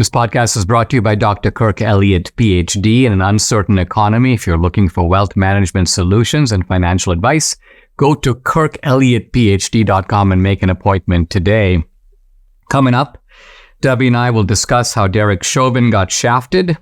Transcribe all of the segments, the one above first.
This podcast is brought to you by Dr. Kirk Elliott, PhD. In an uncertain economy, if you're looking for wealth management solutions and financial advice, go to kirkelliottphd.com and make an appointment today. Coming up, Debbie and I will discuss how Derek Chauvin got shafted,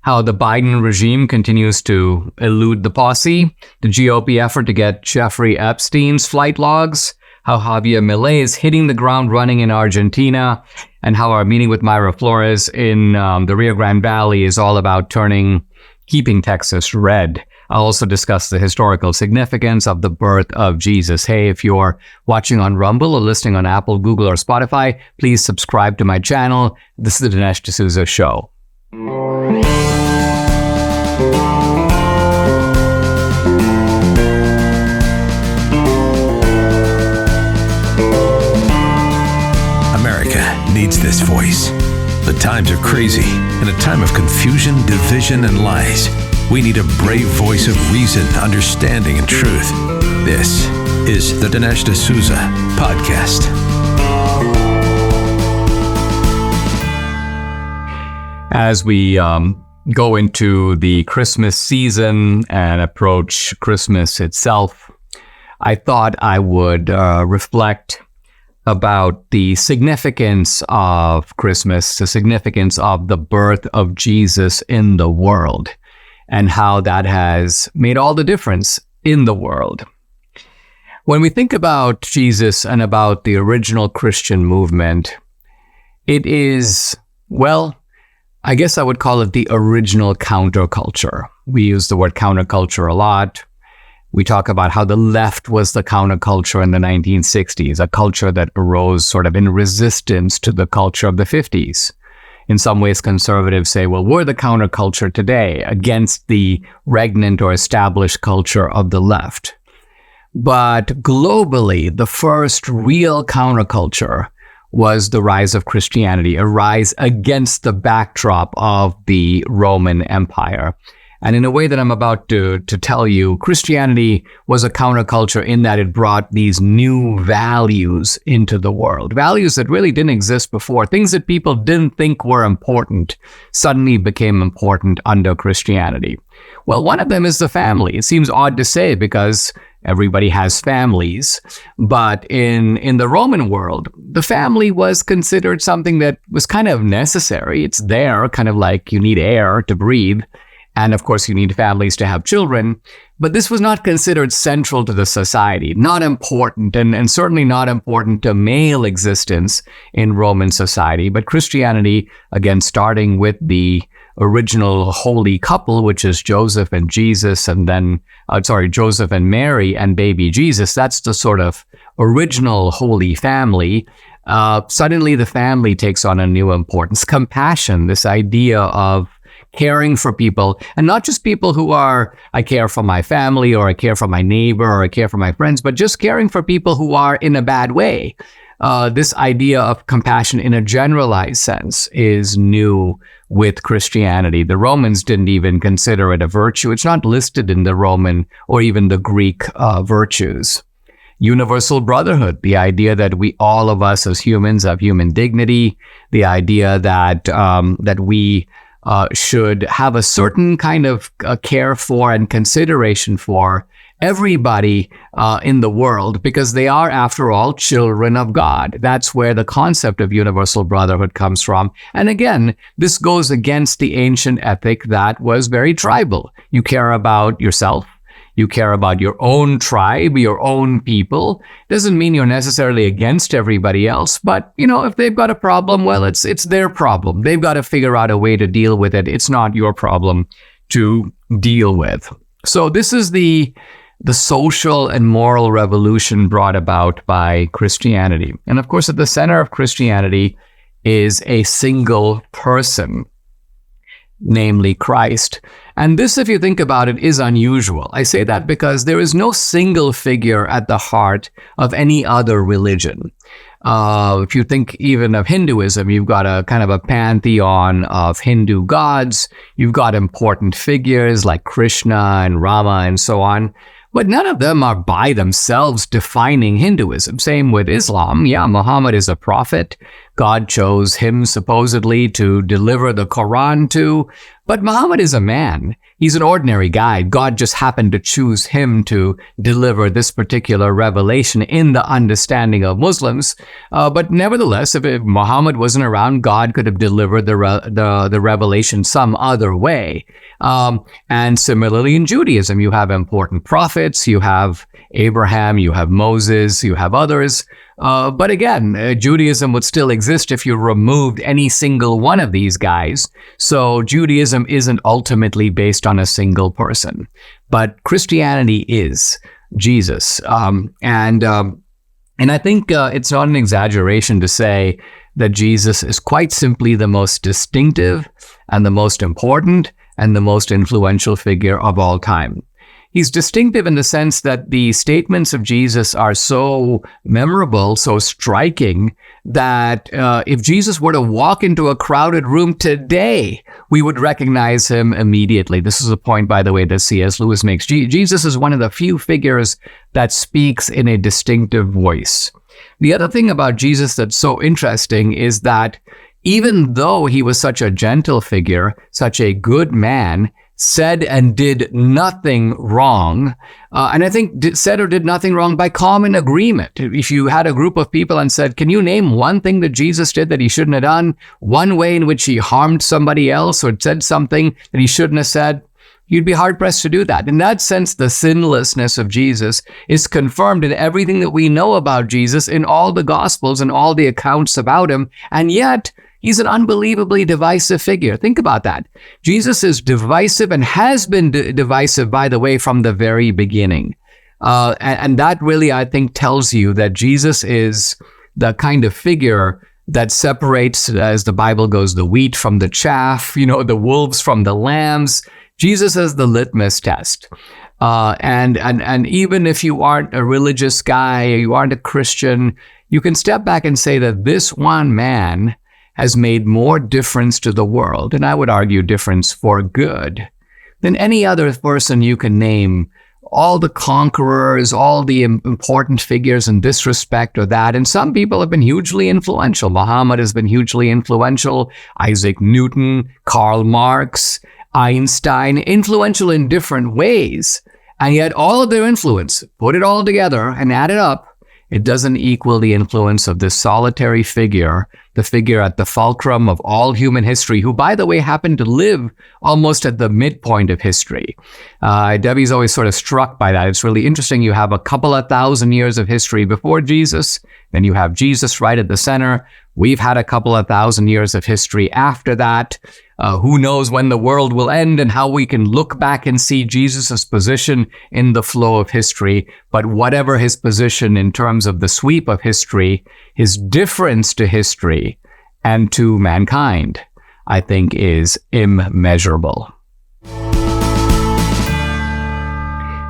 how the Biden regime continues to elude the posse, the GOP effort to get Jeffrey Epstein's flight logs, how Javier Milei is hitting the ground running in Argentina, and how our meeting with Mayra Flores in the Rio Grande Valley is all about keeping Texas red. I'll also discuss the historical significance of the birth of Jesus. Hey, if you're watching on Rumble or listening on Apple, Google, or Spotify, please subscribe to my channel. This is the Dinesh D'Souza Show. Needs this voice. The times are crazy. In a time of confusion, division, and lies, we need a brave voice of reason, understanding, and truth. This is the Dinesh D'Souza Podcast. As we go into the Christmas season and approach Christmas itself, I thought I would reflect about the significance of Christmas, the significance of the birth of Jesus in the world, and how that has made all the difference in the world. When we think about Jesus and about the original Christian movement, it is, well, I guess I would call it the original counterculture. We use the word counterculture a lot. We talk about how the left was the counterculture in the 1960s, a culture that arose sort of in resistance to the culture of the 50s. In some ways, conservatives say, well, we're the counterculture today against the regnant or established culture of the left. But globally, the first real counterculture was the rise of Christianity, a rise against the backdrop of the Roman Empire. And in a way that I'm about to tell you, Christianity was a counterculture in that it brought these new values into the world. Values that really didn't exist before. Things that people didn't think were important suddenly became important under Christianity. Well, one of them is the family. It seems odd to say because everybody has families. But in the Roman world, the family was considered something that was kind of necessary. It's there, kind of like you need air to breathe. And of course, you need families to have children. But this was not considered central to the society, not important, and certainly not important to male existence in Roman society. But Christianity, again, starting with the original holy couple, which is Joseph and Jesus, and then, Joseph and Mary and baby Jesus, that's the sort of original holy family. Suddenly, the family takes on a new importance. Compassion, this idea of caring for people, and not just people who are, I care for my family, or I care for my neighbor, or I care for my friends, but just caring for people who are in a bad way. This idea of compassion in a generalized sense is new with Christianity. The Romans didn't even consider it a virtue. It's not listed in the Roman or even the Greek virtues. Universal brotherhood, the idea that all of us as humans have human dignity, the idea that we should have a certain kind of care for and consideration for everybody in the world, because they are, after all, children of God. That's where the concept of universal brotherhood comes from. And again, this goes against the ancient ethic that was very tribal. You care about yourself. You care about your own tribe, your own people. Doesn't mean you're necessarily against everybody else, but, if they've got a problem, well, it's their problem. They've got to figure out a way to deal with it. It's not your problem to deal with. So this is the social and moral revolution brought about by Christianity. And of course, at the center of Christianity is a single person, namely Christ. And this, if you think about it, is unusual. I say that because there is no single figure at the heart of any other religion. If you think even of Hinduism, you've got a kind of a pantheon of Hindu gods. You've got important figures like Krishna and Rama and so on. But none of them are by themselves defining Hinduism. Same with Islam. Yeah, Muhammad is a prophet. God chose him supposedly to deliver the Quran to. But Muhammad is a man. He's an ordinary guy. God just happened to choose him to deliver this particular revelation in the understanding of Muslims. But nevertheless, if Muhammad wasn't around, God could have delivered the revelation some other way. And similarly in Judaism, you have important prophets, you have Abraham, you have Moses, you have others. But again, Judaism would still exist if you removed any single one of these guys. So Judaism isn't ultimately based on a single person, but Christianity is Jesus. And I think it's not an exaggeration to say that Jesus is quite simply the most distinctive and the most important and the most influential figure of all time. He's distinctive in the sense that the statements of Jesus are so memorable, so striking, that if Jesus were to walk into a crowded room today, we would recognize him immediately. This is a point, by the way, that C.S. Lewis makes. Jesus is one of the few figures that speaks in a distinctive voice. The other thing about Jesus that's so interesting is that even though he was such a gentle figure, such a good man, said and did nothing wrong, and I think said or did nothing wrong by common agreement. If you had a group of people and said, can you name one thing that Jesus did that he shouldn't have done, one way in which he harmed somebody else or said something that he shouldn't have said, you'd be hard-pressed to do that. In that sense, the sinlessness of Jesus is confirmed in everything that we know about Jesus, in all the Gospels and all the accounts about him, and yet he's an unbelievably divisive figure. Think about that. Jesus is divisive and has been divisive, by the way, from the very beginning. And that really, I think, tells you that Jesus is the kind of figure that separates, as the Bible goes, the wheat from the chaff, the wolves from the lambs. Jesus is the litmus test. And even if you aren't a religious guy, you aren't a Christian, you can step back and say that this one man has made more difference to the world, and I would argue difference for good, than any other person you can name. All the conquerors, all the important figures in this respect or that, and some people have been hugely influential. Muhammad has been hugely influential, Isaac Newton, Karl Marx, Einstein, influential in different ways, and yet all of their influence, put it all together and add it up, it doesn't equal the influence of this solitary figure, the figure at the fulcrum of all human history, who, by the way, happened to live almost at the midpoint of history. Debbie's always sort of struck by that. It's really interesting. You have a couple of thousand years of history before Jesus, then you have Jesus right at the center. We've had a couple of thousand years of history after that. Who knows when the world will end and how we can look back and see Jesus' position in the flow of history. But whatever his position in terms of the sweep of history, his difference to history and to mankind, I think, is immeasurable.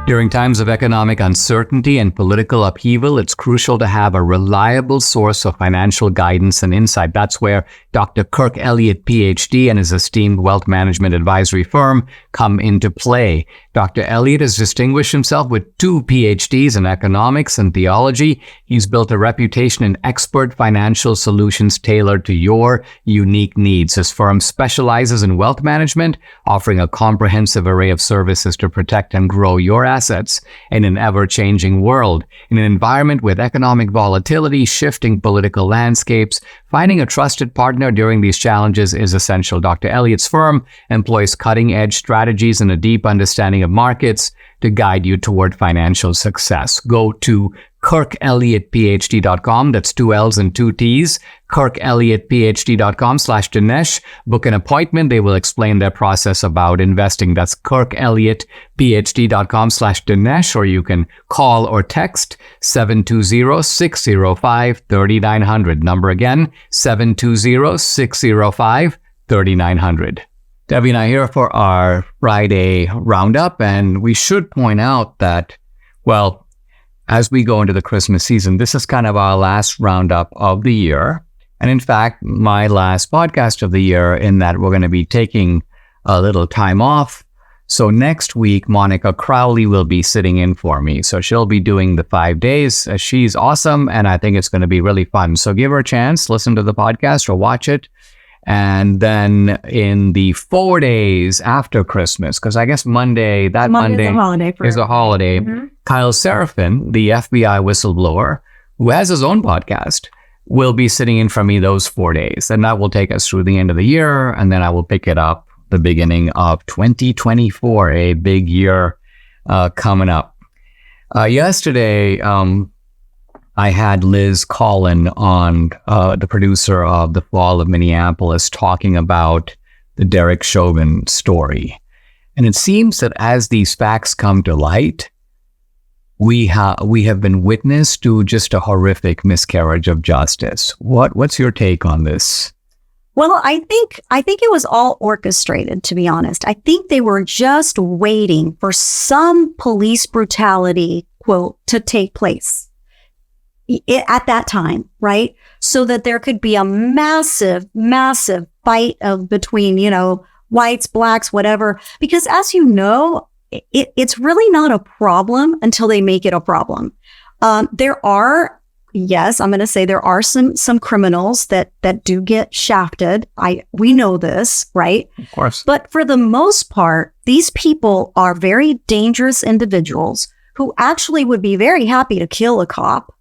During times of economic uncertainty and political upheaval, it's crucial to have a reliable source of financial guidance and insight. That's where Dr. Kirk Elliott, PhD, and his esteemed wealth management advisory firm come into play. Dr. Elliott has distinguished himself with 2 PhDs in economics and theology. He's built a reputation in expert financial solutions tailored to your unique needs. His firm specializes in wealth management, offering a comprehensive array of services to protect and grow your assets in an ever-changing world. In an environment with economic volatility, shifting political landscapes, finding a trusted partner during these challenges is essential. Dr. Elliott's firm employs cutting-edge strategies and a deep understanding of markets to guide you toward financial success. Go to KirkElliottPhD.com. That's 2 L's and 2 T's. KirkElliottPhD.com/Dinesh. Book an appointment. They will explain their process about investing. That's KirkElliottPhD.com/Dinesh, or you can call or text 720-605-3900. Number again, 720-605-3900. Debbie and I here for our Friday Roundup, and we should point out that, well, as we go into the Christmas season, this is kind of our last Roundup of the year. And in fact, my last podcast of the year, in that we're going to be taking a little time off So next week, Monica Crowley will be sitting in for me. So she'll be doing the 5 days. She's awesome, and I think it's going to be really fun. So give her a chance, listen to the podcast or watch it. And then in the 4 days after Christmas, because I guess Monday is a holiday, Kyle Seraphin, the FBI whistleblower, who has his own podcast, will be sitting in for me those 4 days. And that will take us through the end of the year, and then I will pick it up the beginning of 2024, a big year coming up. Yesterday, I had Liz Collin on, the producer of The Fall of Minneapolis, talking about the Derek Chauvin story. And it seems that as these facts come to light, we have been witness to just a horrific miscarriage of justice. What's your take on this? Well, I think it was all orchestrated, to be honest. I think they were just waiting for some police brutality, quote, to take place at that time, right? So that there could be a massive, massive fight between, whites, blacks, whatever. Because as you know, it's really not a problem until they make it a problem. Yes, I'm going to say there are some criminals that do get shafted. We know this, right? Of course. But for the most part, these people are very dangerous individuals who actually would be very happy to kill a cop,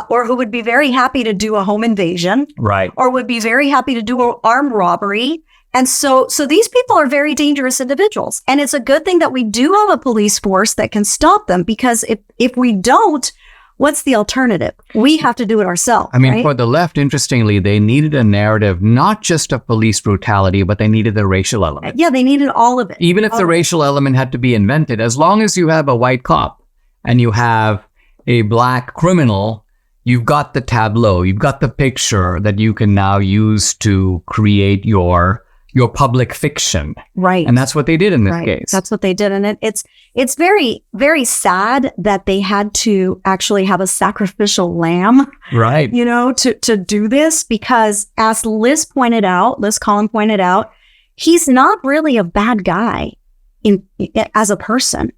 or who would be very happy to do a home invasion, right? Or would be very happy to do an armed robbery. And so these people are very dangerous individuals. And it's a good thing that we do have a police force that can stop them, because if we don't, what's the alternative? We have to do it ourselves. I mean, right? For the left, interestingly, they needed a narrative, not just of police brutality, but they needed the racial element. Yeah, they needed all of it. Even if the racial element had to be invented, as long as you have a white cop and you have a black criminal, you've got the tableau, you've got the picture that you can now use to create your public fiction. Right. And that's what they did in this case. That's what they did. And it's very, very sad that they had to actually have a sacrificial lamb, right? To do this, because as Liz Collin pointed out, he's not really a bad guy as a person.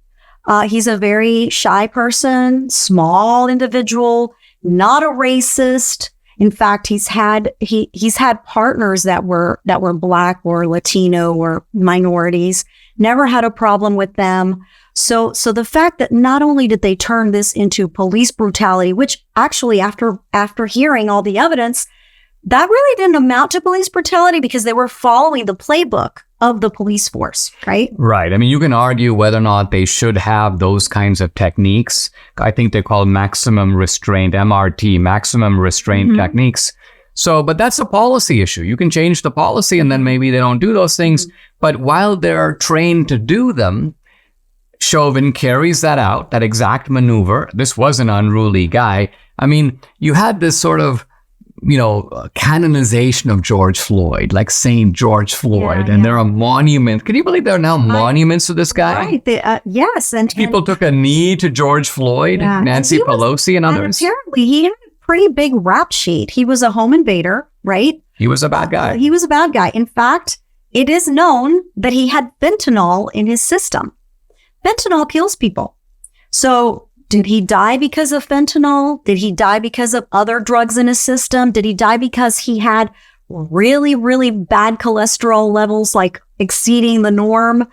He's a very shy person, small individual, not a racist. In fact, he's had partners that were black or Latino or minorities, never had a problem with them. So the fact that not only did they turn this into police brutality, which actually after hearing all the evidence, that really didn't amount to police brutality, because they were following the playbook of the police force, right? Right. I mean, you can argue whether or not they should have those kinds of techniques. I think they're called maximum restraint, MRT, maximum restraint techniques. So, but that's a policy issue. You can change the policy and then maybe they don't do those things. But while they're trained to do them, Chauvin carries that out, that exact maneuver. This was an unruly guy. I mean, you had this sort of canonization of George Floyd, like Saint George Floyd, and there are monuments. Can you believe there are now monuments to this guy? Right. Yes. And people took a knee to George Floyd, Nancy Pelosi and others. And apparently he had a pretty big rap sheet. He was a home invader, right? He was a bad guy. He was a bad guy. In fact, it is known that he had fentanyl in his system. Fentanyl kills people. So did he die because of fentanyl? Did he die because of other drugs in his system? Did he die because he had really, really bad cholesterol levels, like exceeding the norm?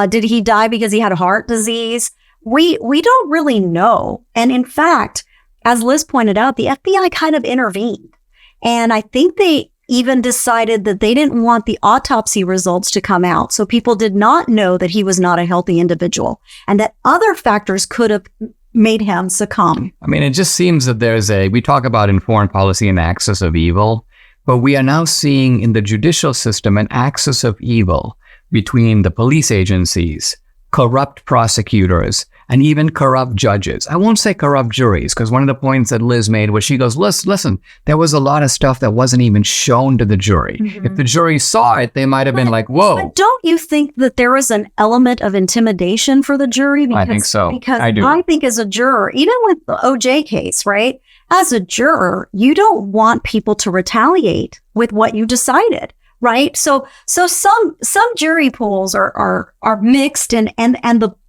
Did he die because he had heart disease? We don't really know. And in fact, as Liz pointed out, the FBI kind of intervened. And I think they even decided that they didn't want the autopsy results to come out. So people did not know that he was not a healthy individual, and that other factors could have made him succumb. I mean, it just seems that we talk about in foreign policy an axis of evil, but we are now seeing in the judicial system an axis of evil between the police agencies, corrupt prosecutors, and even corrupt judges. I won't say corrupt juries, because one of the points that Liz made was she goes, listen, there was a lot of stuff that wasn't even shown to the jury. If the jury saw it, they might have been like, whoa. But don't you think that there is an element of intimidation for the jury? I think so. Because I do. I think as a juror, even with the OJ case, right? As a juror, you don't want people to retaliate with what you decided. right? So some jury pools are mixed and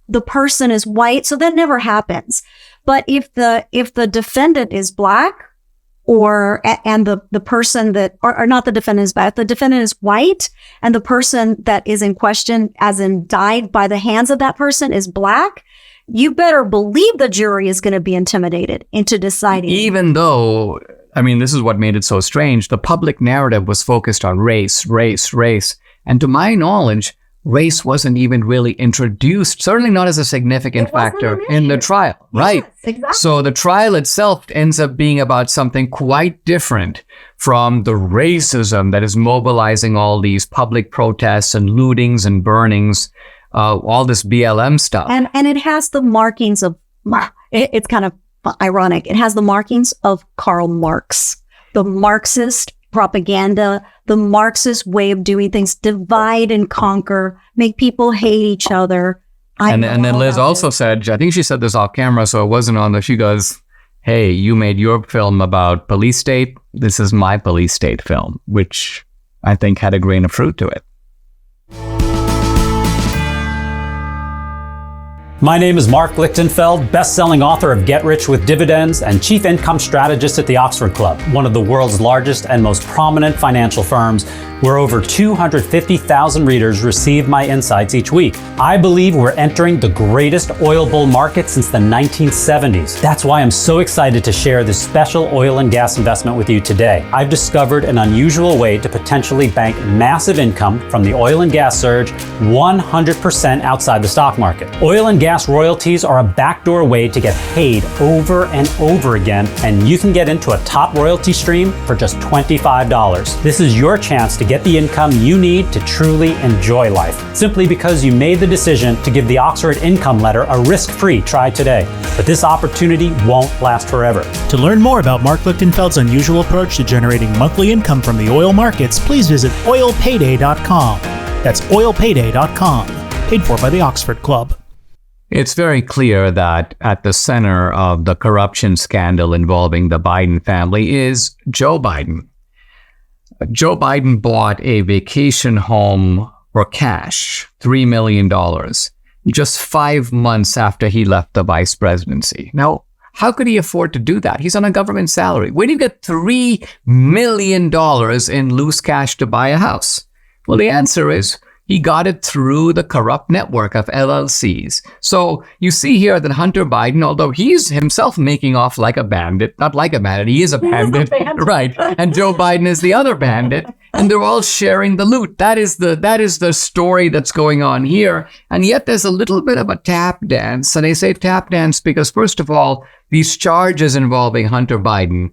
the person is white, so that never happens. But if the defendant is black, and the person that, or not the defendant is black, the defendant is white, and the person that is in question, as in died by the hands of that person, is black, you better believe the jury is going to be intimidated into deciding. Even though, I mean, this is what made it so strange. The public narrative was focused on race. And to my knowledge, race wasn't even really introduced, certainly not as a significant factor in the trial, right? Yes, exactly. So the trial itself ends up being about something quite different from the racism that is mobilizing all these public protests and lootings and burnings, all this BLM stuff. And it has the markings of, it's kind of ironic, it has the markings of Karl Marx, the Marxist propaganda, the Marxist way of doing things, divide and conquer, make people hate each other. And then Liz also said, I think she said this off camera, so it wasn't on she goes, hey, you made your film about police state. This is my police state film, which I think had a grain of fruit to it. My name is Mark Lichtenfeld, best-selling author of Get Rich with Dividends and chief income strategist at the Oxford Club, one of the world's largest and most prominent financial firms, where over 250,000 readers receive my insights each week. I believe we're entering the greatest oil bull market since the 1970s. That's why I'm so excited to share this special oil and gas investment with you today. I've discovered an unusual way to potentially bank massive income from the oil and gas surge 100% outside the stock market. Oil and gas royalties are a backdoor way to get paid over and over again, and you can get into a top royalty stream for just $25. This is your chance to get the income you need to truly enjoy life, simply because you made the decision to give the Oxford Income Letter a risk-free try today. But this opportunity won't last forever. To learn more about Mark Lichtenfeld's unusual approach to generating monthly income from the oil markets, please visit oilpayday.com. That's oilpayday.com. Paid for by the Oxford Club. It's very clear that at the center of the corruption scandal involving the Biden family is Joe Biden. Joe Biden bought a vacation home for cash, $3 million, just 5 months after he left the vice presidency. Now, how could he afford to do that? He's on a government salary. Where do you get $3 million in loose cash to buy a house? Well, the answer is he got it through the corrupt network of LLCs. So you see here that Hunter Biden, although he's himself making off like a bandit, not like a bandit, he is a bandit, right? And Joe Biden is the other bandit, and they're all sharing the loot. That is the story that's going on here. And yet there's a little bit of a tap dance. And I say tap dance because, first of all, these charges involving Hunter Biden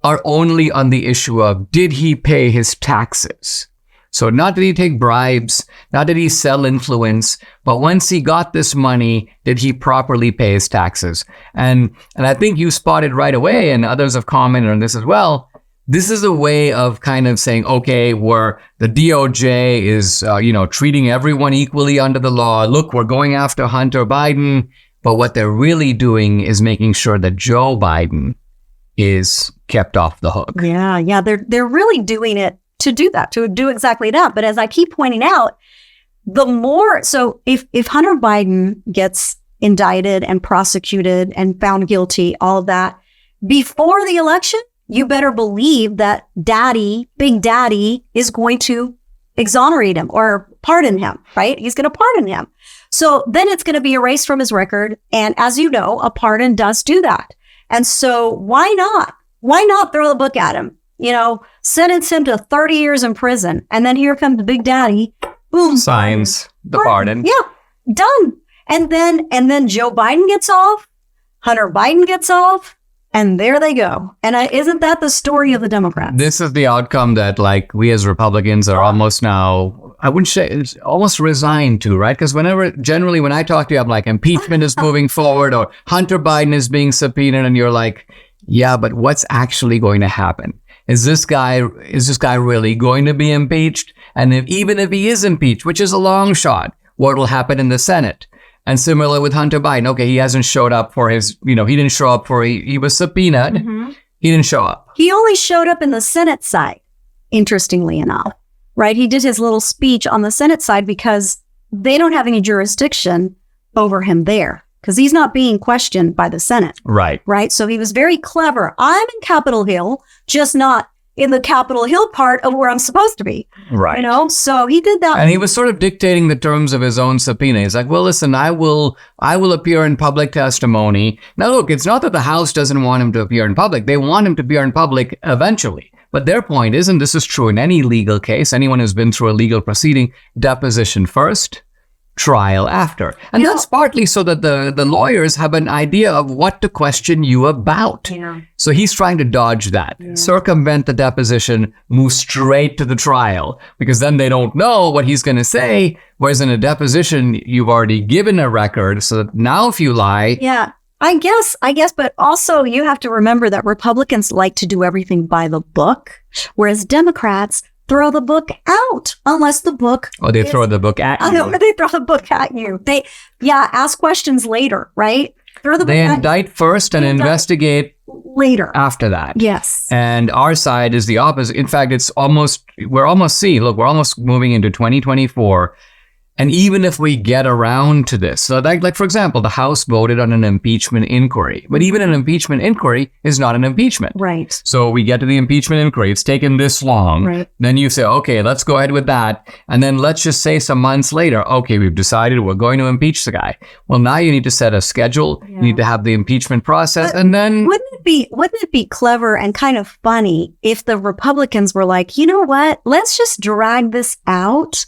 are only on the issue of, did he pay his taxes? So not did he take bribes, not did he sell influence, but once he got this money, did he properly pay his taxes? And I think you spotted right away, and others have commented on this as well. This is a way of kind of saying, okay, where the DOJ is, treating everyone equally under the law. Look, we're going after Hunter Biden, but what they're really doing is making sure that Joe Biden is kept off the hook. Yeah, they're really doing it to do that, to do exactly that. But as I keep pointing out, the more, so if Hunter Biden gets indicted and prosecuted and found guilty, all of that, before the election, you better believe that Big Daddy is going to exonerate him or pardon him, right? He's going to pardon him. So then it's going to be erased from his record. And as you know, a pardon does do that. And so why not? Why not throw the book at him? Sentence him to 30 years in prison. And then here comes Big Daddy. Boom. Signs the pardon. Yeah. Done. And then Joe Biden gets off. Hunter Biden gets off. And there they go. And isn't that the story of the Democrats? This is the outcome that, we as Republicans are almost now, I wouldn't say, it's almost resigned to, right? Because generally when I talk to you, I'm like, impeachment is moving forward, or Hunter Biden is being subpoenaed, and you're like, yeah, but what's actually going to happen? Is this guy really going to be impeached? And even if he is impeached, which is a long shot, what will happen in the Senate? And similar with Hunter Biden. Okay, he hasn't showed up for his, he didn't show up he was subpoenaed. Mm-hmm. He didn't show up. He only showed up in the Senate side, interestingly enough. right? He did his little speech on the Senate side because they don't have any jurisdiction over him there because he's not being questioned by the Senate. Right. Right. So he was very clever. I'm in Capitol Hill, just not in the Capitol Hill part of where I'm supposed to be. Right. You know, so he did that. And he was sort of dictating the terms of his own subpoena. He's like, well, listen, I will appear in public testimony. Now, look, it's not that the House doesn't want him to appear in public. They want him to appear in public eventually. But their point is, and this is true in any legal case, anyone who's been through a legal proceeding, deposition first, trial after. And that's partly so that the lawyers have an idea of what to question you about. Yeah. So he's trying to dodge that, circumvent the deposition, move straight to the trial, because then they don't know what he's going to say. Whereas in a deposition, you've already given a record. So that now if you lie. Yeah, I guess, but also you have to remember that Republicans like to do everything by the book, whereas Democrats throw the book out unless the book. Oh, they throw the book at you. They throw the book at you. They, ask questions later, right? Throw the book. They indict first and investigate later after that. Yes. And our side is the opposite. In fact, we're almost moving into 2024. And even if we get around to this, so like for example, the House voted on an impeachment inquiry, but even an impeachment inquiry is not an impeachment. Right. So we get to the impeachment inquiry. It's taken this long. Right. Then you say, okay, let's go ahead with that. And then let's just say some months later, okay, we've decided we're going to impeach the guy. Well, now you need to set a schedule. Yeah. You need to have the impeachment process. And then wouldn't it be clever and kind of funny if the Republicans were like, you know what? Let's just drag this out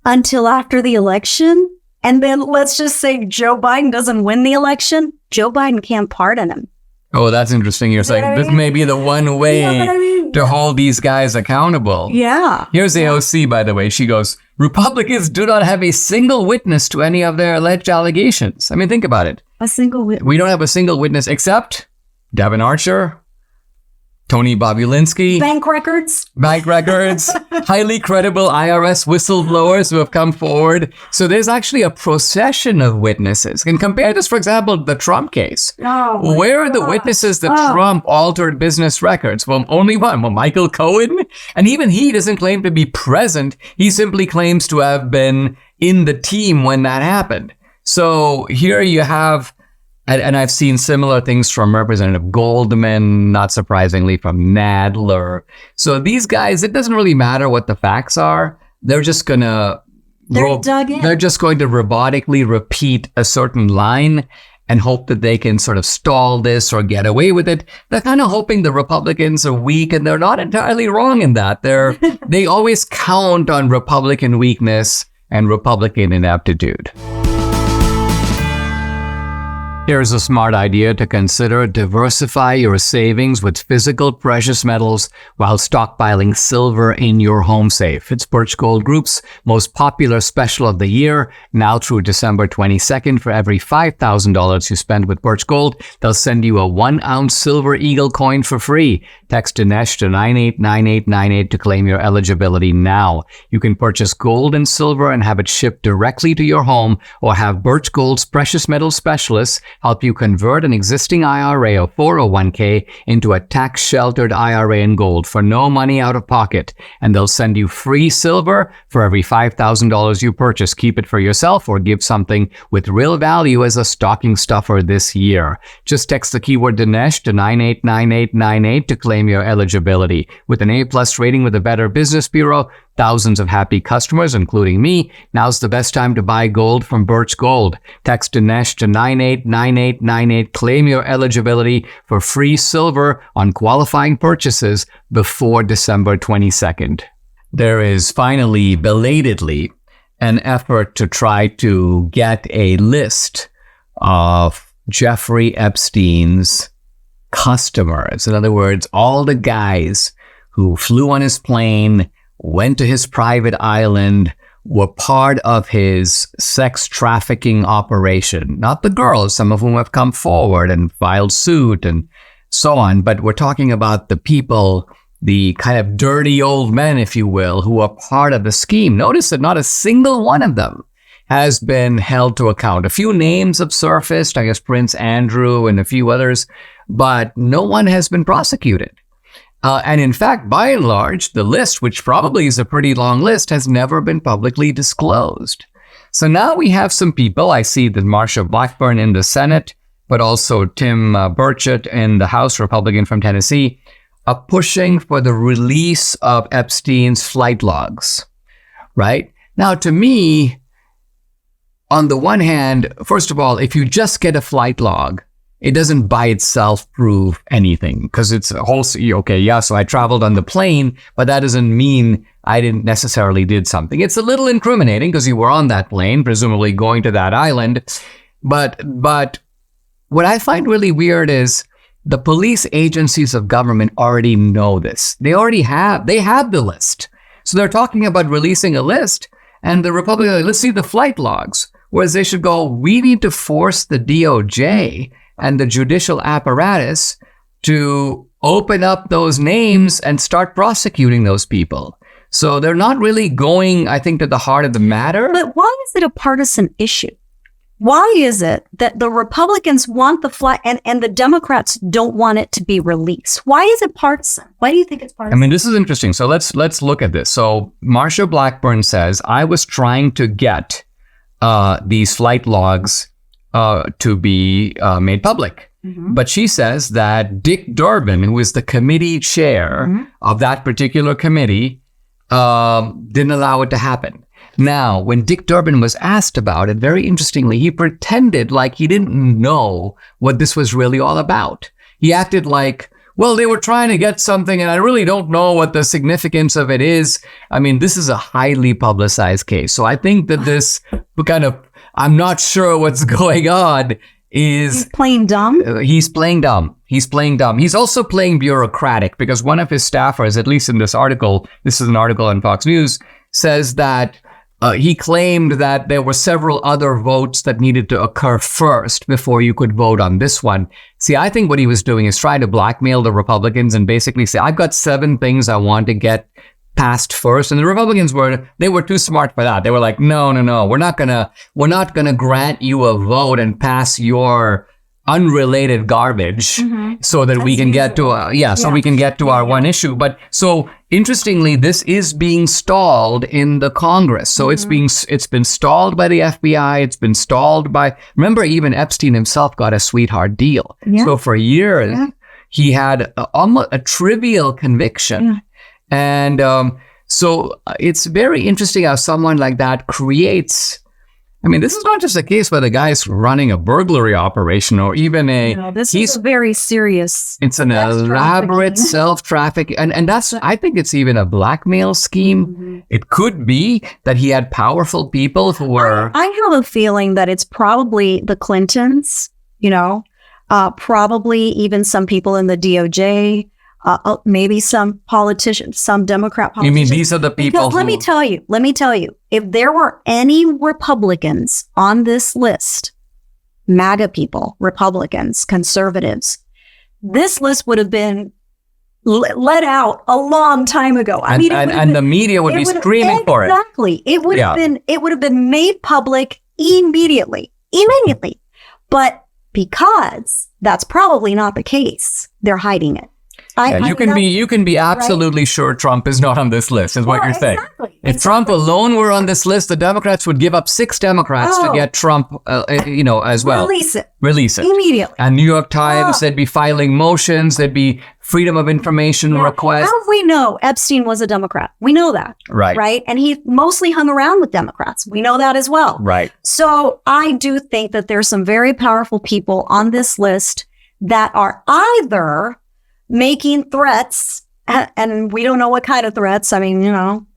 until after the election. And then let's just say Joe Biden doesn't win the election. Joe Biden can't pardon him. Oh, that's interesting. You're saying this may be the one way to hold these guys accountable. Yeah. Here's AOC, by the way. She goes, Republicans do not have a single witness to any of their alleged allegations. I mean, think about it. A single witness. We don't have a single witness except Devin Archer, Tony Bobulinski. Bank records, highly credible IRS whistleblowers who have come forward. So there's actually a procession of witnesses. And compare this, for example, the Trump case. Oh, where are the witnesses that Trump altered business records? Well, only one. Well, Michael Cohen. And even he doesn't claim to be present. He simply claims to have been in the team when that happened. So here you have... And I've seen similar things from Representative Goldman, not surprisingly from Nadler. So these guys, it doesn't really matter what the facts are. They're just going to... They're just going to robotically repeat a certain line and hope that they can sort of stall this or get away with it. They're kind of hoping the Republicans are weak, and they're not entirely wrong in that. They always count on Republican weakness and Republican ineptitude. Here's a smart idea to consider. Diversify your savings with physical precious metals while stockpiling silver in your home safe. It's Birch Gold Group's most popular special of the year. Now through December 22nd, for every $5,000 you spend with Birch Gold, they'll send you a 1-ounce silver eagle coin for free. Text Dinesh to 989898 to claim your eligibility now. You can purchase gold and silver and have it shipped directly to your home, or have Birch Gold's precious metal specialists help you convert an existing IRA or 401k into a tax-sheltered IRA in gold for no money out of pocket. And they'll send you free silver for every $5,000 you purchase. Keep it for yourself or give something with real value as a stocking stuffer this year. Just text the keyword Dinesh to 989898 to claim your eligibility. With an A+ rating with the Better Business Bureau, thousands of happy customers, including me, now's the best time to buy gold from Birch Gold. Text Dinesh to 989898. Claim your eligibility for free silver on qualifying purchases before December 22nd. There is finally, belatedly, an effort to try to get a list of Jeffrey Epstein's customers. In other words, all the guys who flew on his plane, went to his private island, were part of his sex trafficking operation. Not the girls, some of whom have come forward and filed suit and so on, but we're talking about the people, the kind of dirty old men, if you will, who are part of the scheme. Notice that not a single one of them has been held to account. A few names have surfaced, I guess Prince Andrew and a few others, but no one has been prosecuted. And in fact, by and large, the list, which probably is a pretty long list, has never been publicly disclosed. So now we have some people. I see that Marsha Blackburn in the Senate, but also Tim Burchett in the House, Republican from Tennessee, are pushing for the release of Epstein's flight logs, right? Now, to me, on the one hand, first of all, if you just get a flight log, it doesn't by itself prove anything because it's a whole, okay, yeah, so I traveled on the plane, but that doesn't mean I didn't necessarily did something. It's a little incriminating because you were on that plane, presumably going to that island. But what I find really weird is the police agencies of government already know this. They have the list. So they're talking about releasing a list and the Republicans are like, let's see the flight logs. Whereas they should go, we need to force the DOJ and the judicial apparatus to open up those names and start prosecuting those people. So they're not really going, I think, to the heart of the matter. But why is it a partisan issue? Why is it that the Republicans want the flight and the Democrats don't want it to be released? Why is it partisan? Why do you think it's partisan? I mean, this is interesting. So let's look at this. So Marsha Blackburn says, I was trying to get these flight logs to be made public. Mm-hmm. But she says that Dick Durbin, who is the committee chair of that particular committee, didn't allow it to happen. Now, when Dick Durbin was asked about it, very interestingly, he pretended like he didn't know what this was really all about. He acted like, well, they were trying to get something, and I really don't know what the significance of it is. I mean, this is a highly publicized case. So I think that this kind of, I'm not sure what's going on, is... He's playing dumb? He's playing dumb. He's also playing bureaucratic because one of his staffers, at least in this article, this is an article on Fox News, says that he claimed that there were several other votes that needed to occur first before you could vote on this one. See, I think what he was doing is trying to blackmail the Republicans and basically say, I've got 7 things I want to get passed first. And the Republicans were too smart for that. They were like, no, we're not gonna grant you a vote and pass your unrelated garbage so that we can get to we can get to our one issue. But so interestingly, this is being stalled in the Congress. So it's been stalled by the FBI. It's been stalled by, remember, even Epstein himself got a sweetheart deal. Yeah. So for years, he had almost a trivial conviction. Yeah. And so it's very interesting how someone like that creates, I mean, this is not just a case where the guy's running a burglary operation or even this is a very serious. It's an elaborate self-trafficking. And that's, I think it's even a blackmail scheme. Mm-hmm. It could be that he had powerful people who were. I have a feeling that it's probably the Clintons, probably even some people in the DOJ. Maybe some politicians, some Democrat politicians. You mean these are the people because let me tell you, if there were any Republicans on this list, MAGA people, Republicans, conservatives, this list would have been let out a long time ago. And the media would be screaming for it. Exactly. It would have been made public immediately. But because that's probably not the case, they're hiding it. You can be absolutely sure Trump is not on this list, is what you're saying. If Trump alone were on this list, the Democrats would give up 6 Democrats to get Trump, as well. Release it. Immediately. And New York Times, they'd be filing motions, there'd be freedom of information requests. How do we know Epstein was a Democrat? We know that. Right? And he mostly hung around with Democrats. We know that as well. Right. So I do think that there's some very powerful people on this list that are either making threats, and we don't know what kind of threats. I mean,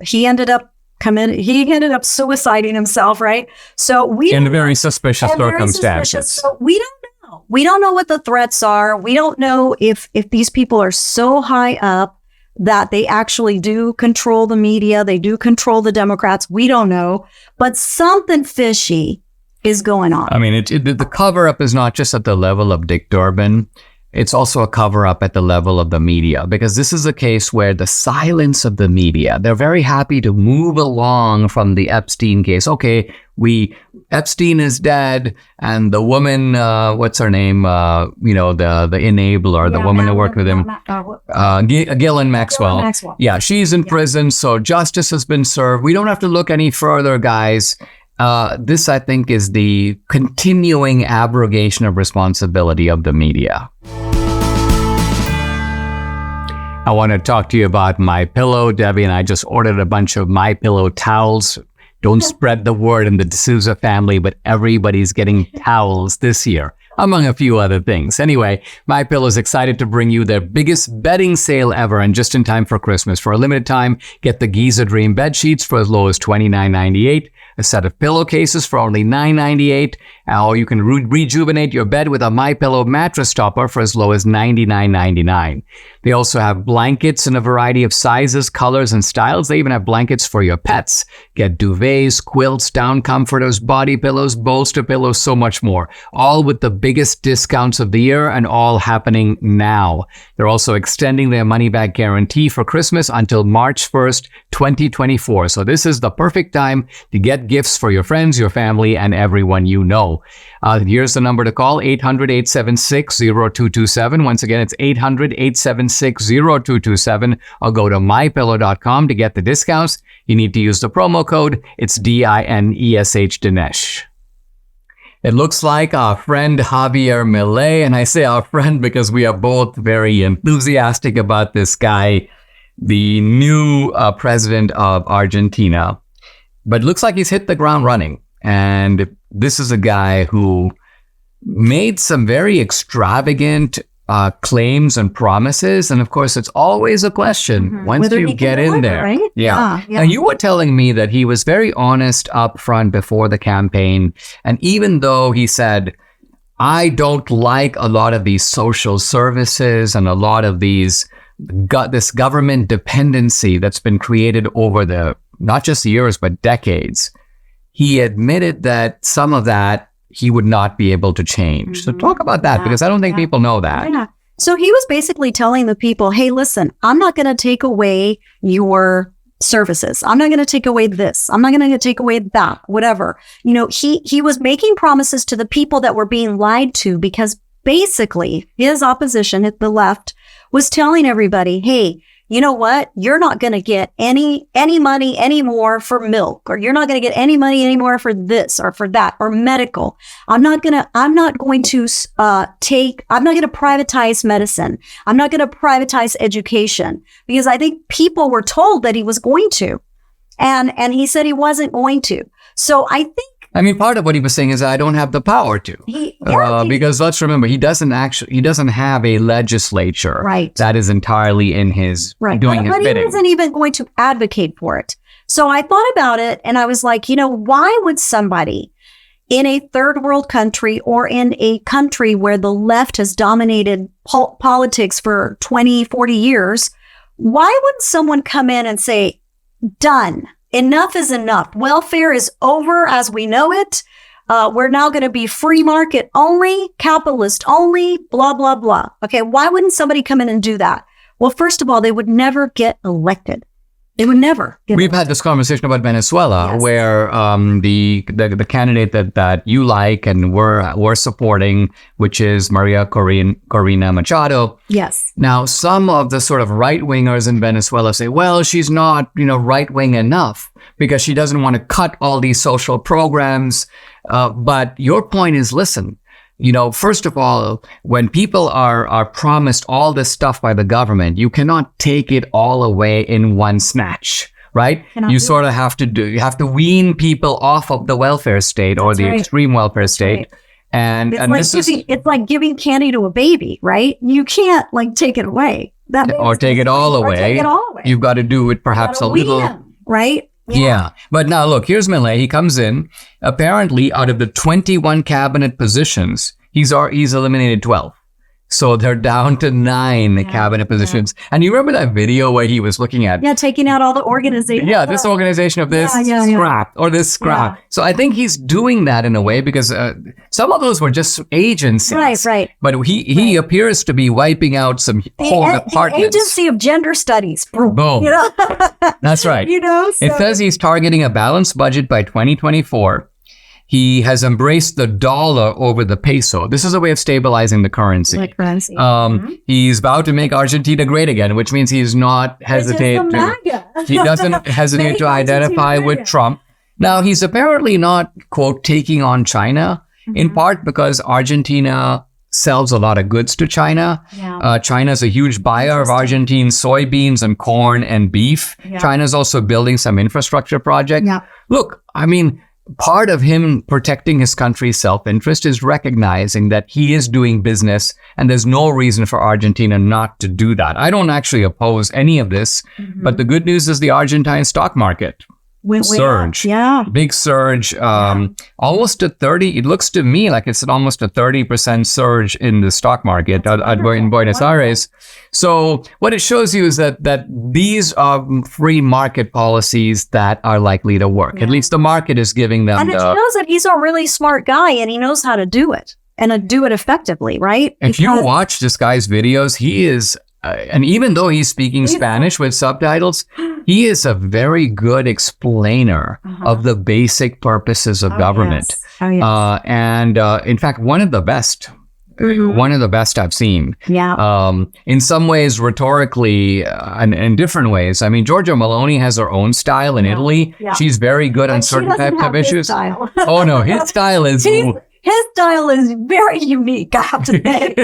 he ended up suiciding himself, right? So in very suspicious circumstances. So we don't know. We don't know what the threats are. We don't know if these people are so high up that they actually do control the media. They do control the Democrats. We don't know, but something fishy is going on. I mean, the cover up is not just at the level of Dick Durbin. it's also a cover-up at the level of the media, because this is a case where the silence of the media, they're very happy to move along from the Epstein case. Okay, Epstein is dead, and the woman, what's her name? The enabler, the woman who worked with him, Ghislaine Maxwell. Yeah, she's in prison, so justice has been served. We don't have to look any further, guys. This, I think, is the continuing abrogation of responsibility of the media. I want to talk to you about MyPillow. Debbie and I just ordered a bunch of MyPillow towels. Don't spread the word in the D'Souza family, but everybody's getting towels this year, among a few other things. Anyway, MyPillow is excited to bring you their biggest bedding sale ever, and just in time for Christmas. For a limited time, get the Giza Dream bed sheets for as low as $29.98. A set of pillowcases for only $9.98. Or you can rejuvenate your bed with a MyPillow mattress topper for as low as $99.99. They also have blankets in a variety of sizes, colors, and styles. They even have blankets for your pets. Get duvets, quilts, down comforters, body pillows, bolster pillows, so much more. All with the biggest discounts of the year, and all happening now. They're also extending their money-back guarantee for Christmas until March 1st, 2024. So this is the perfect time to get gifts for your friends, your family, and everyone you know. Here's the number to call, 800-876-0227. Once again, it's 800-876-0227, or go to mypillow.com to get the discounts. You need to use the promo code. It's DINESH, Dinesh. It looks like our friend Javier Milei, and I say our friend because we are both very enthusiastic about this guy, the new president of Argentina. But it looks like he's hit the ground running. And this is a guy who made some very extravagant claims and promises. And of course, it's always a question once Whether you get in there. Right? Yeah. Now, you were telling me that he was very honest up front before the campaign. And even though he said, I don't like a lot of these social services and a lot of this government dependency that's been created over the not just years, but decades, he admitted that some of that he would not be able to change. So talk about that, because I don't think people know that. Yeah. So he was basically telling the people, hey, listen, I'm not going to take away your services. I'm not going to take away this. I'm not going to take away that, whatever. He was making promises to the people that were being lied to, because basically his opposition at the left was telling everybody, hey, you know what? You're not going to get any money anymore for milk, or you're not going to get any money anymore for this or for that or medical. I'm not going to privatize medicine. I'm not going to privatize education, because I think people were told that he was going to, and he said he wasn't going to. So I think, part of what he was saying is, I don't have the power to. Because let's remember, he doesn't have a legislature that is entirely in his doing his bidding. But he isn't even going to advocate for it. So I thought about it, and I was like, why would somebody in a third world country, or in a country where the left has dominated politics for 20, 40 years, why wouldn't someone come in and say, done? Enough is enough. Welfare is over as we know it. We're now going to be free market only, capitalist only, blah, blah, blah. Okay, why wouldn't somebody come in and do that? Well, first of all, they would never get elected. They would never get We've elected. had this conversation about Venezuela, where the candidate that you like and we're supporting, which is Maria Corina Machado. Yes. Now, some of the sort of right-wingers in Venezuela say, well, she's not, right-wing enough because she doesn't want to cut all these social programs. But your point is, listen, first of all, when people are promised all this stuff by the government, you cannot take it all away in one snatch, right? You sort of have to wean people off of the welfare state or the extreme welfare state. And it's like giving candy to a baby, right? You can't take it away. Or take it all away. You've got to do it perhaps a little. Right? Yeah. But now look, here's Milei. He comes in. Apparently, out of the 21 cabinet positions, he's eliminated 12. So they're down to 9 cabinet positions. And you remember that video where he was looking at taking out all the organizations. Yeah, this organization of this scrap or this scrap. So I think he's doing that in a way because some of those were just agencies. Right. But he appears to be wiping out some whole departments. The Agency of Gender Studies. Boom. That's right. So. It says he's targeting a balanced budget by 2024. He has embraced the dollar over the peso. This is a way of stabilizing the currency. He's vowed to make Argentina great again, which means he's not hesitate he doesn't hesitate to identify with Trump. Now, he's apparently not, quote, taking on China, in part because Argentina sells a lot of goods to China. China's a huge buyer of Argentine soybeans and corn and beef. China's also building some infrastructure projects. Look, I mean, part of him protecting his country's self-interest is recognizing that he is doing business and there's no reason for Argentina not to do that. I don't actually oppose any of this, but the good news is the Argentine stock market. Surge. Big surge. Almost a 30. It looks to me like it's almost a 30% surge in the stock market in Buenos Aires. So what it shows you is that these are free market policies that are likely to work. At least the market is giving them. And it shows that he's a really smart guy and he knows how to do it and do it effectively, right? If you watch this guy's videos, he is. And even though he's speaking Spanish with subtitles, he is a very good explainer of the basic purposes of government. And in fact, one of the best. One of the best I've seen. In some ways, rhetorically, and in different ways. I mean, Giorgia Meloni has her own style in Italy. She's very good on certain types of issues. Oh, no, his style is... His style is very unique, I have to say.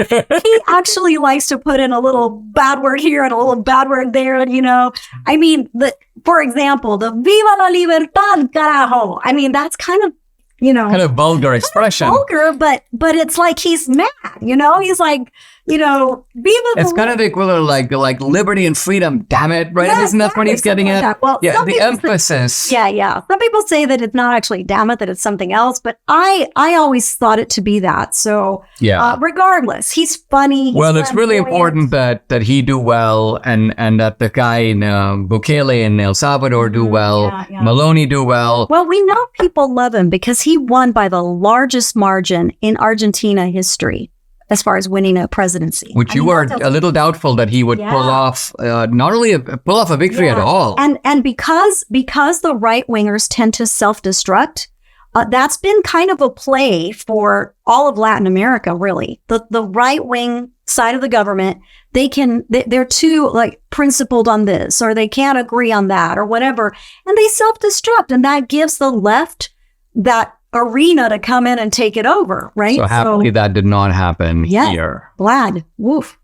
He actually likes to put in a little bad word here and a little bad word there, I mean, for example, the Viva la Libertad, carajo. I mean, that's kind of, kind of vulgar expression. Vulgar, but it's like he's mad, He's like, Viva. It's kind of the equivalent of like liberty and freedom, damn it, right? Isn't that what he's getting at? Like well, the emphasis. Some people say that it's not actually damn it, that it's something else, but I always thought it to be that. So regardless, he's funny. Well, it's really important that he do well and that the guy in Bukele in El Salvador do well, Meloni do well. Well, we know people love him because he won by the largest margin in Argentina history as far as winning a presidency. Which you were a little doubtful that he would pull off, not only pull off a victory at all. And because the right-wingers tend to self-destruct, that's been kind of a play for all of Latin America, really. The right-wing side of the government, they're too like principled on this, or they can't agree on that, or whatever. And they self-destruct, and that gives the left that arena to come in and take it over, right? So happily that did not happen here. Glad. Woof.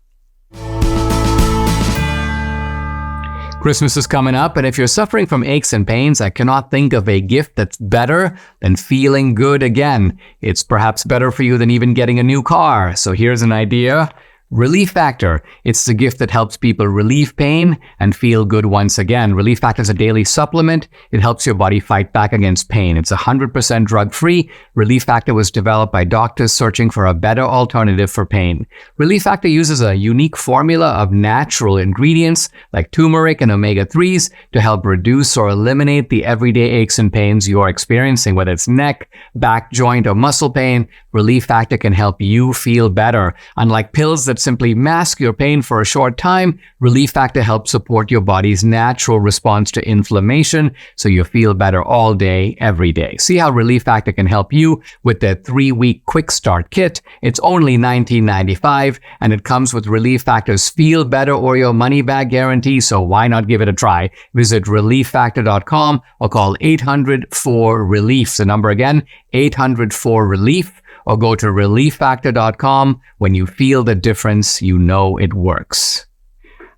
Christmas is coming up, and if you're suffering from aches and pains, I cannot think of a gift that's better than feeling good again. It's perhaps better for you than even getting a new car. So here's an idea. Relief Factor. It's the gift that helps people relieve pain and feel good once again. Relief Factor is a daily supplement. It helps your body fight back against pain. It's 100% drug-free. Relief Factor was developed by doctors searching for a better alternative for pain. Relief Factor uses a unique formula of natural ingredients like turmeric and omega-3s to help reduce or eliminate the everyday aches and pains you're experiencing, whether it's neck, back, joint, or muscle pain. Relief Factor can help you feel better. Unlike pills that simply mask your pain for a short time, Relief Factor helps support your body's natural response to inflammation so you feel better all day, every day. See how Relief Factor can help you with their 3-week quick start kit. It's only $19.95, and it comes with Relief Factor's Feel Better or Your Money Back guarantee, so why not give it a try? Visit ReliefFactor.com or call 800-4-RELIEF. The number again, 800-4-RELIEF. Or go to ReliefFactor.com. When you feel the difference, you know it works.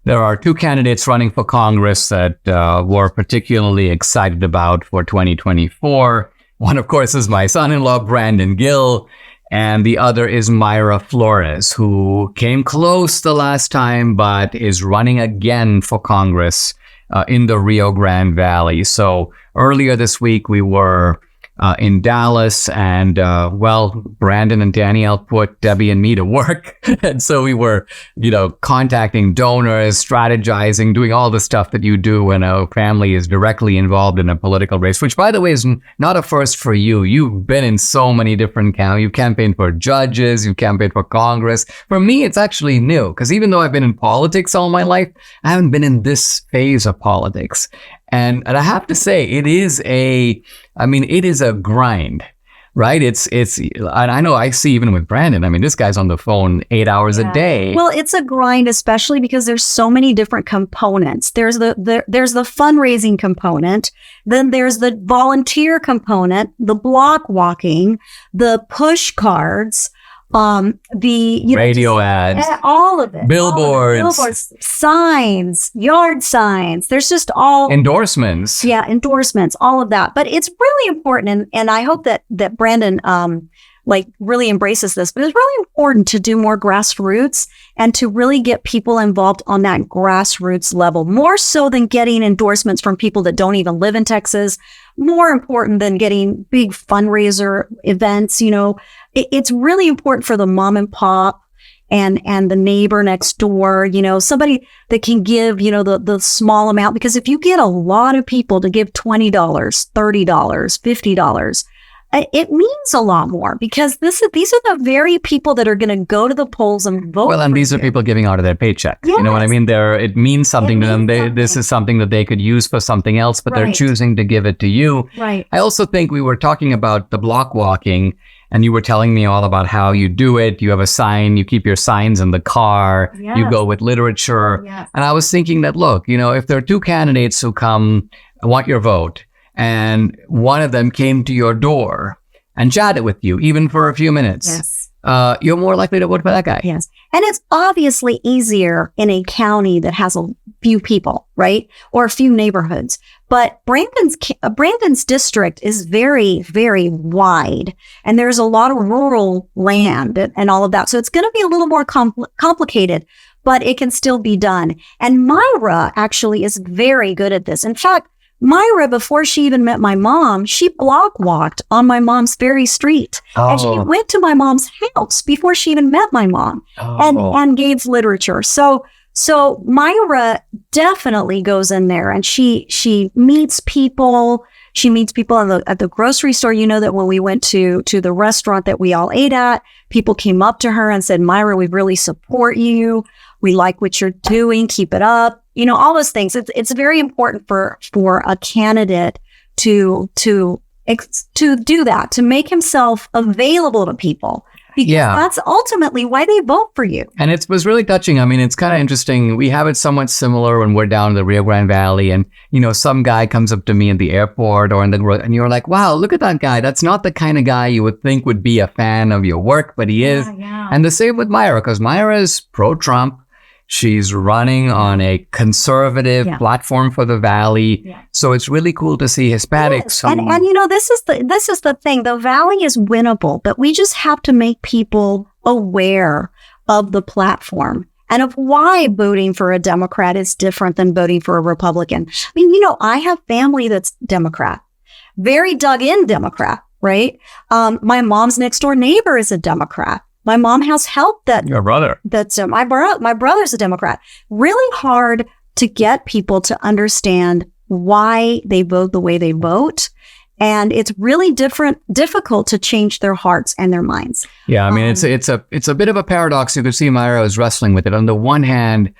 There are 2 candidates running for Congress that we're particularly excited about for 2024. One, of course, is my son-in-law, Brandon Gill, and the other is Mayra Flores, who came close the last time but is running again for Congress in the Rio Grande Valley. So earlier this week, we were in Dallas. And, Brandon and Danielle put Debbie and me to work. And so we were, contacting donors, strategizing, doing all the stuff that you do when a family is directly involved in a political race, which, by the way, is not a first for you. You've been in so many different counties. You've campaigned for judges, you've campaigned for Congress. For me, it's actually new, because even though I've been in politics all my life, I haven't been in this phase of politics. And I have to say, it is a grind, right? And I know I see even with Brandon, this guy's on the phone 8 hours a day. Well, it's a grind, especially because there's so many different components. There's the fundraising component. Then there's the volunteer component, the block walking, the push cards, the radio ads, all of it, billboards, signs, yard signs. There's just all endorsements. Yeah, endorsements, all of that. But it's really important, and I hope that Brandon really embraces this. But it's really important to do more grassroots and to really get people involved on that grassroots level, more so than getting endorsements from people that don't even live in Texas. More important than getting big fundraiser events. It's really important for the mom and pop and the neighbor next door, somebody that can give, the small amount. Because if you get a lot of people to give $20, $30, $50, it means a lot more, because these are the very people that are going to go to the polls and vote. Well, and these are people giving out of their paycheck. Yes. You know what I mean? It means something to them. This is something that they could use for something else, but they're choosing to give it to you. Right. I also think we were talking about the block walking, and you were telling me all about how you do it. You have a sign, you keep your signs in the car, you go with literature. Yes. And I was thinking that, look, if there are two candidates who come, want your vote, and one of them came to your door and chatted with you, even for a few minutes, you're more likely to vote for that guy. Yes. And it's obviously easier in a county that has a few people, right? Or a few neighborhoods. But Brandon's district is very, very wide, and there's a lot of rural land and all of that. So it's going to be a little more complicated, but it can still be done. And Mayra actually is very good at this. In fact, Mayra, before she even met my mom, she block walked on my mom's very street. Oh. And she went to my mom's house before she even met my mom and gave literature. So Mayra definitely goes in there, and she meets people. She meets people at the grocery store. That when we went to the restaurant that we all ate at, people came up to her and said, "Mayra, we really support you. We like what you're doing. Keep it up." All those things. It's very important for a candidate to do that, to make himself available to people. Because that's ultimately why they vote for you. And it was really touching. It's kind of interesting. We have it somewhat similar when we're down in the Rio Grande Valley, and, some guy comes up to me at the airport or and you're like, wow, look at that guy. That's not the kind of guy you would think would be a fan of your work, but he is. Yeah. And the same with Mayra, because Mayra is pro-Trump. She's running on a conservative platform for the Valley. Yeah. So it's really cool to see Hispanics. Yes. And this is the thing. The Valley is winnable, but we just have to make people aware of the platform and of why voting for a Democrat is different than voting for a Republican. I have family that's Democrat, very dug in Democrat, right? My mom's next door neighbor is a Democrat. My mom has help your brother. That's my brother's a Democrat. Really hard to get people to understand why they vote the way they vote. And it's really difficult to change their hearts and their minds. Yeah, it's a bit of a paradox. You could see Mayra is wrestling with it. On the one hand,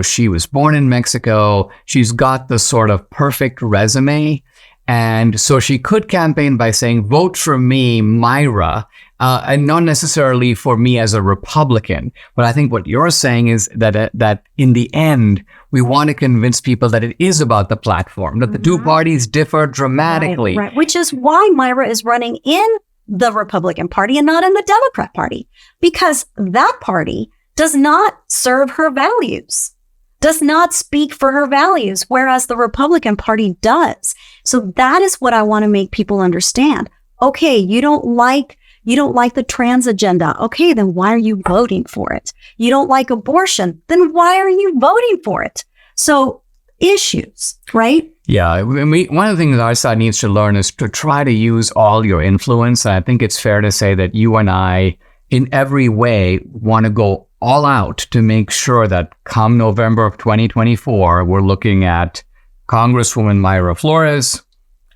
she was born in Mexico. She's got the sort of perfect resume. And so she could campaign by saying, vote for me, Mayra, and not necessarily for me as a Republican. But I think what you're saying is that in the end, we want to convince people that it is about the platform, that the two parties differ dramatically. Right. Which is why Mayra is running in the Republican Party and not in the Democrat Party, because that party does not serve her values, does not speak for her values, whereas the Republican Party does. So that is what I want to make people understand. Okay, you don't like the trans agenda. Okay, then why are you voting for it? You don't like abortion. Then why are you voting for it? So issues, right? Yeah, one of the things our side needs to learn is to try to use all your influence. And I think it's fair to say that you and I, in every way, want to go all out to make sure that come November of 2024, we're looking at Congresswoman Mayra Flores,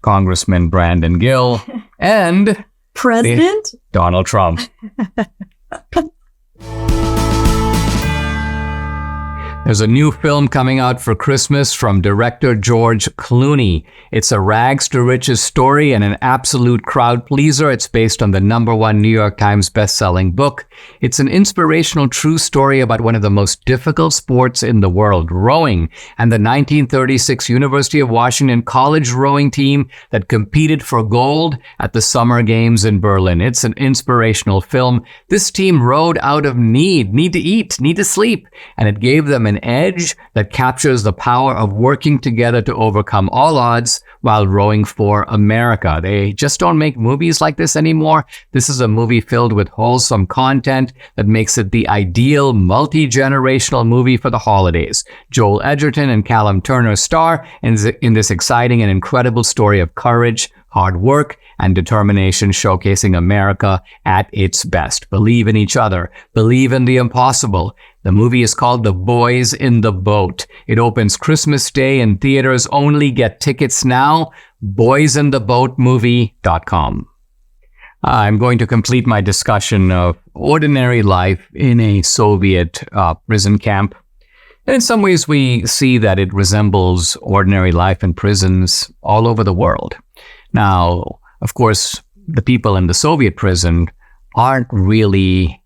Congressman Brandon Gill, and President Donald Trump. There's a new film coming out for Christmas from director George Clooney. It's a rags to riches story and an absolute crowd pleaser. It's based on the #1 New York Times bestselling book. It's an inspirational true story about one of the most difficult sports in the world, rowing, and the 1936 University of Washington college rowing team that competed for gold at the Summer Games in Berlin. It's an inspirational film. This team rowed out of need to eat, need to sleep, and it gave them an edge that captures the power of working together to overcome all odds while rowing for America. They just don't make movies like this anymore. This is a movie filled with wholesome content that makes it the ideal multi-generational movie for the holidays. Joel Edgerton and Callum Turner star in this exciting and incredible story of courage, hard work, and determination, showcasing America at its best. Believe in each other. Believe in the impossible. The movie is called The Boys in the Boat. It opens Christmas Day in theaters only. Get tickets now. boysintheboatmovie.com. I'm going to complete my discussion of ordinary life in a Soviet prison camp. And in some ways, we see that it resembles ordinary life in prisons all over the world. Now, of course, the people in the Soviet prison aren't really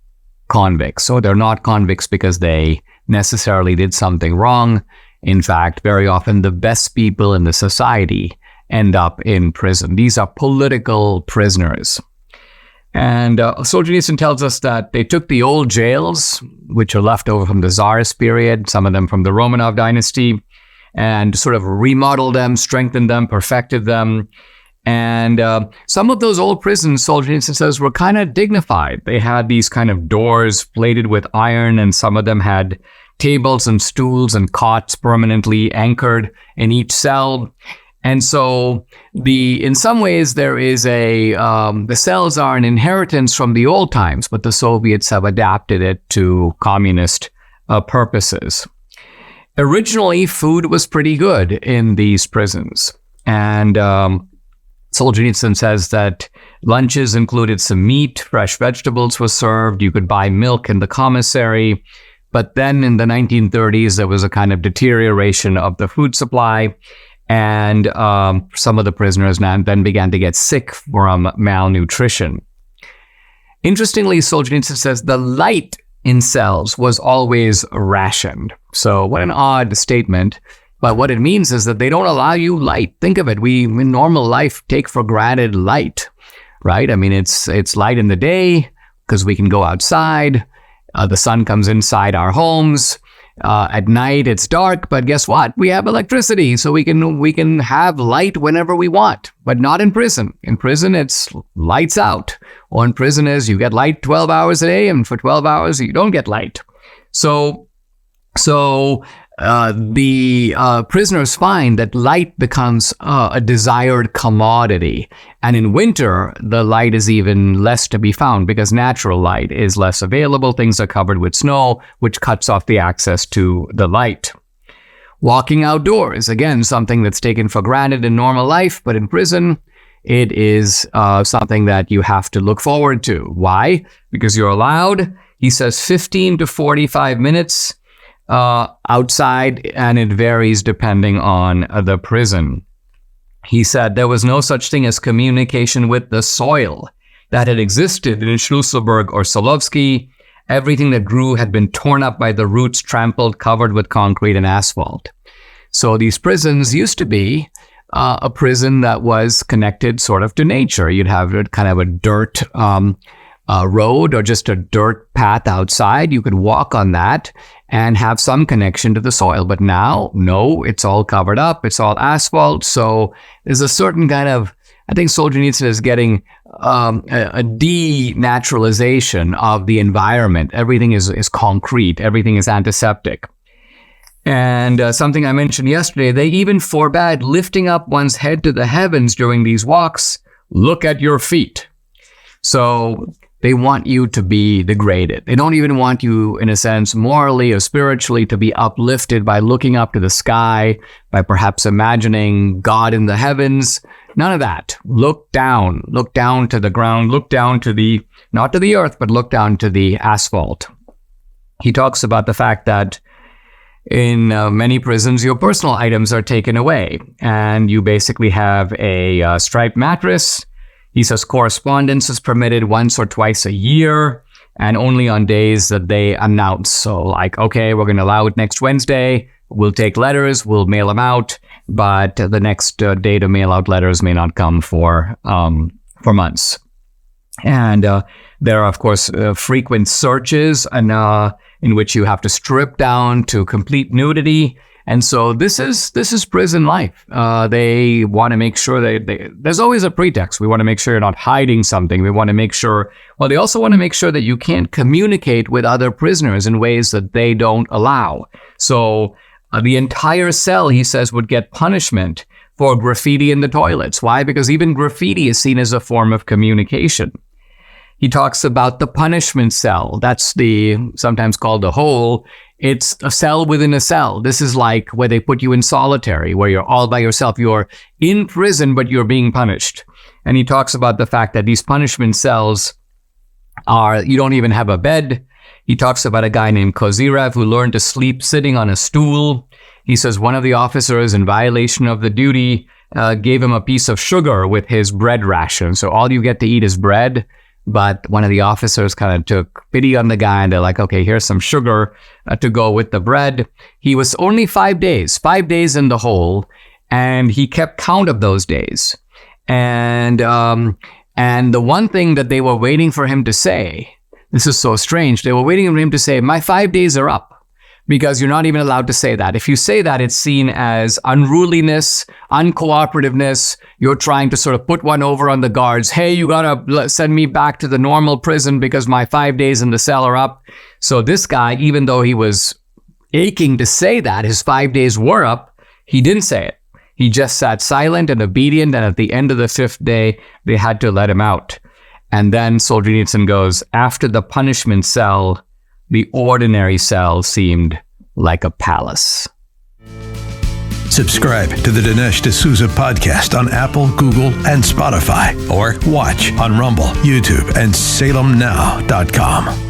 convicts. So they're not convicts because they necessarily did something wrong. In fact, very often the best people in the society end up in prison. These are political prisoners. And Solzhenitsyn tells us that they took the old jails, which are left over from the Tsarist period, some of them from the Romanov dynasty, and sort of remodeled them, strengthened them, perfected them. And some of those old prisons, Solzhenitsyn says, were kind of dignified. They had these kind of doors plated with iron, and some of them had tables and stools and cots permanently anchored in each cell. And so in some ways, there is the cells are an inheritance from the old times, but the Soviets have adapted it to communist purposes. Originally, food was pretty good in these prisons. And Solzhenitsyn says that lunches included some meat, fresh vegetables was served. You could buy milk in the commissary. But then in the 1930s, there was a kind of deterioration of the food supply. And some of the prisoners then began to get sick from malnutrition. Interestingly, Solzhenitsyn says the light in cells was always rationed. So what an odd statement. But what it means is that they don't allow you light. Think of it. We, in normal life, take for granted light, right? I mean, it's light in the day because we can go outside. The sun comes inside our homes. At night, it's dark, but guess what? We have electricity, so we can have light whenever we want, but not in prison. In prison, it's lights out. Or in prison is you get light 12 hours a day, and for 12 hours, you don't get light. So the prisoners find that light becomes a desired commodity. And in winter, the light is even less to be found because natural light is less available. Things are covered with snow, which cuts off the access to the light. Walking outdoors, again, something that's taken for granted in normal life, but in prison, it is something that you have to look forward to. Why? Because you're allowed, he says, 15 to 45 minutes outside, and it varies depending on the prison. He said there was no such thing as communication with the soil that had existed in Schlüsselburg or Solovsky. Everything that grew had been torn up by the roots, trampled, covered with concrete and asphalt. So these prisons used to be a prison that was connected sort of to nature. You'd have kind of a dirt road or just a dirt path outside. You could walk on that and have some connection to the soil. But now, no, it's all covered up. It's all asphalt. So there's a certain kind of, I think Solzhenitsyn is getting a denaturalization of the environment. Everything is concrete. Everything is antiseptic. And something I mentioned yesterday, they even forbade lifting up one's head to the heavens during these walks. Look at your feet. So they want you to be degraded. They don't even want you, in a sense, morally or spiritually to be uplifted by looking up to the sky, by perhaps imagining God in the heavens. None of that. Look down to the ground, look down to the, not to the earth, but look down to the asphalt. He talks about the fact that in many prisons, your personal items are taken away, and you basically have a striped mattress. He says correspondence is permitted once or twice a year, and only on days that they announce. So like, okay, we're going to allow it next Wednesday. We'll take letters, we'll mail them out, but the next day to mail out letters may not come for months. And there are, of course, frequent searches and in which you have to strip down to complete nudity. And so this is prison life. They want to make sure there's always a pretext. We want to make sure you're not hiding something. We want to make sure, well, they also want to make sure that you can't communicate with other prisoners in ways that they don't allow. So the entire cell, he says, would get punishment for graffiti in the toilets. Why? Because even graffiti is seen as a form of communication. He talks about the punishment cell. That's sometimes called the hole. It's a cell within a cell. This is like where they put you in solitary, where you're all by yourself. You're in prison, but you're being punished. And he talks about the fact that these punishment cells you don't even have a bed. He talks about a guy named Kozyrev who learned to sleep sitting on a stool. He says one of the officers, in violation of the duty, gave him a piece of sugar with his bread ration. So all you get to eat is bread. But one of the officers kind of took pity on the guy, and they're like, okay, here's some sugar to go with the bread. He was only 5 days in the hole, and he kept count of those days. And the one thing that they were waiting for him to say, this is so strange, they were waiting for him to say, my 5 days are up. Because you're not even allowed to say that. If you say that, it's seen as unruliness, uncooperativeness. You're trying to sort of put one over on the guards. Hey, you gotta send me back to the normal prison because my 5 days in the cell are up. So this guy, even though he was aching to say that, his 5 days were up, he didn't say it. He just sat silent and obedient, and at the end of the 5th day, they had to let him out. And then Solzhenitsyn goes, after the punishment cell, the ordinary cell seemed like a palace. Subscribe to the Dinesh D'Souza podcast on Apple, Google, and Spotify, or watch on Rumble, YouTube, and SalemNow.com.